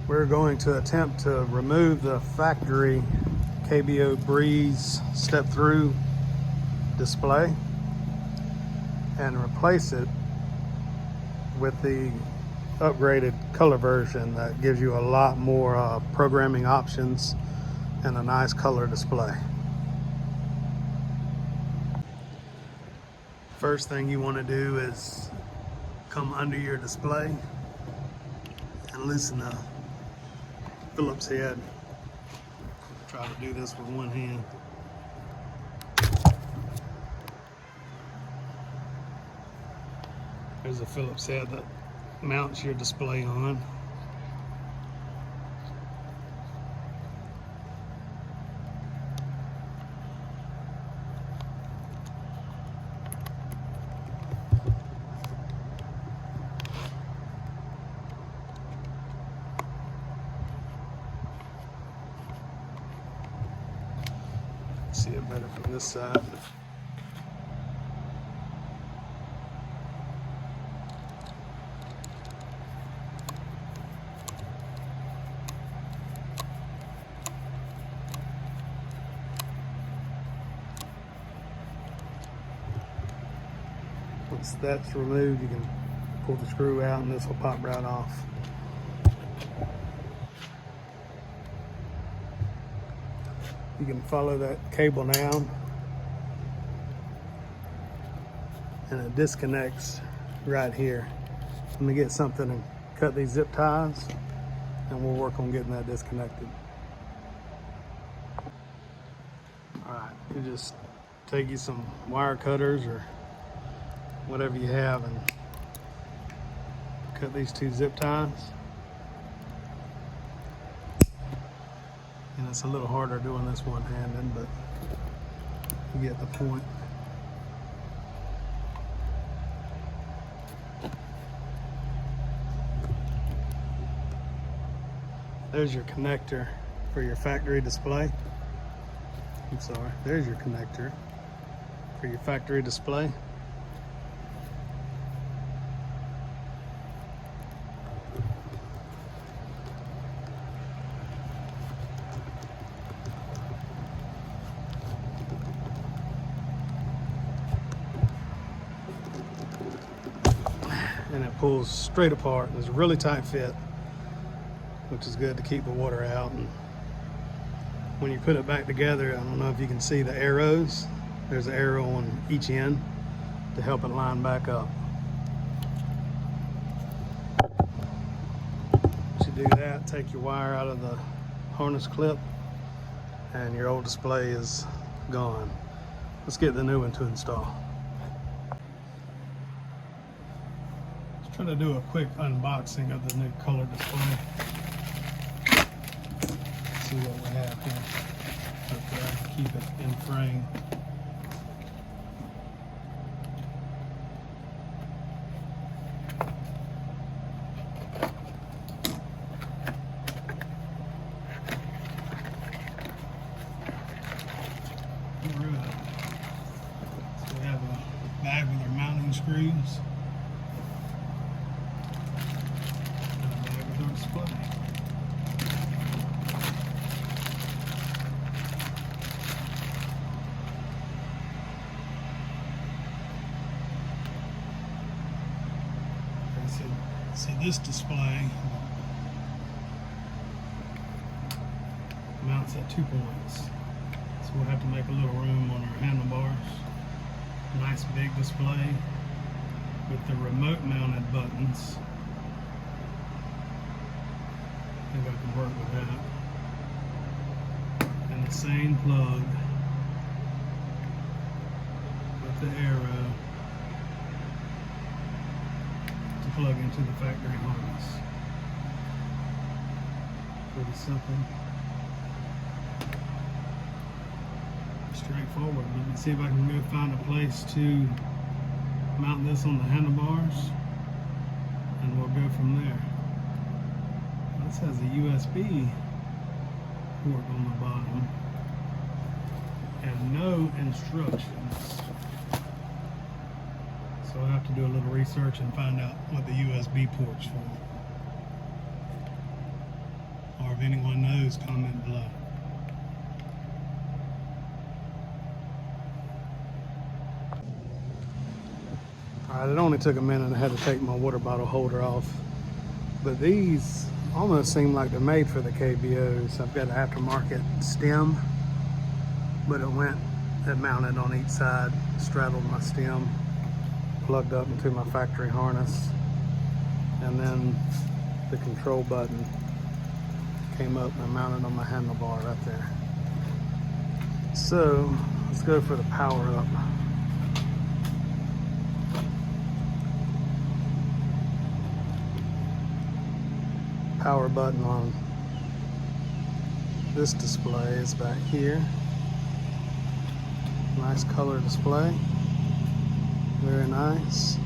We're going to attempt to remove the factory KBO Breeze step-through display and replace it with the upgraded color version that gives you a lot more programming options and a nice color display. First thing you want to do is come under your display and loosen the Phillips head. Try to do this with one hand. There's a Phillips head that mounts your display on. See it better from this side. Once that's removed, you can pull the screw out and this will pop right off. You can follow that cable down and it disconnects right here. Let me get something and cut these zip ties and we'll work on getting that disconnected. All right, you just take you some wire cutters or whatever you have and cut these two zip ties. And it's a little harder doing this one-handed, but you get the point. There's your connector for your factory display. I'm sorry, there's your connector for your factory display. And it pulls straight apart. It's a really tight fit, which is good to keep the water out. And when you put it back together, I don't know if you can see the arrows. There's an arrow on each end to help it line back up. Once you do that, take your wire out of the harness clip and your old display is gone. Let's get the new one to install. Try to do a quick unboxing of the new color display. See what we have here. Hopefully I can keep it in frame. Alright. So we have a bag with our mounting screws. Display. See this display mounts at 2 points, so we'll have to make a little room on our handlebars. Nice big display with the remote mounted buttons. I think I can work with that. And the same plug with the arrow to plug into the factory harness. Pretty simple. Straightforward. Let me see if I can go find a place to mount this on the handlebars and we'll go from there. This has a USB port on the bottom and no instructions. So I'll have to do a little research and find out what the USB port's for. or if anyone knows, comment below. Alright, it only took a minute. I had to take my water bottle holder off. But these almost seem like they're made for the KBOs. I've got an aftermarket stem, but it mounted on each side, straddled my stem, plugged up into my factory harness, and then the control button came up and mounted on my handlebar right there. So let's go for the power up. Power button on this display is back here. Nice color display, very nice.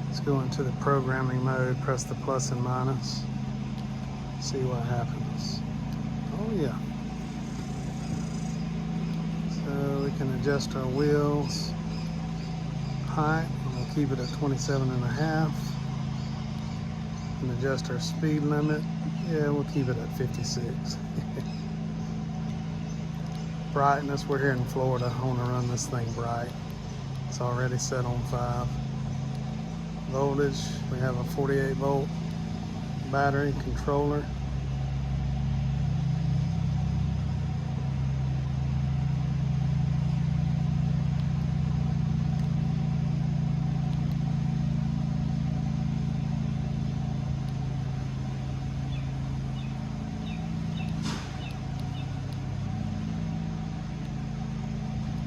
Let's go into the programming mode, press the plus and minus, see what happens. Oh yeah. So we can adjust our wheels height, and we'll keep it at 27.5. And adjust our speed limit. Yeah, we'll keep it at 56. Brightness, we're here in Florida. I want to run this thing bright. It's already set on 5. Voltage, we have a 48 volt battery controller.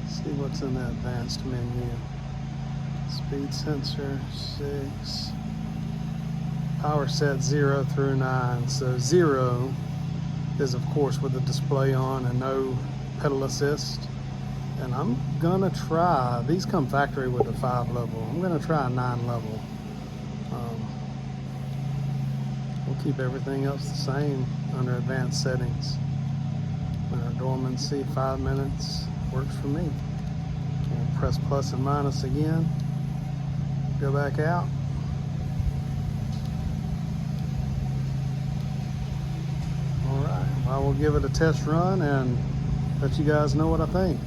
See what's in the advanced menu. Speed sensor 6. Power set 0 through 9. So 0 is of course with the display on and no pedal assist. And I'm gonna try, these come factory with a 5 level. I'm gonna try a 9 level. We'll keep everything else the same under advanced settings. Our dormancy 5 minutes works for me. We'll press plus and minus again. Go back out. All right, I will give it a test run and let you guys know what I think.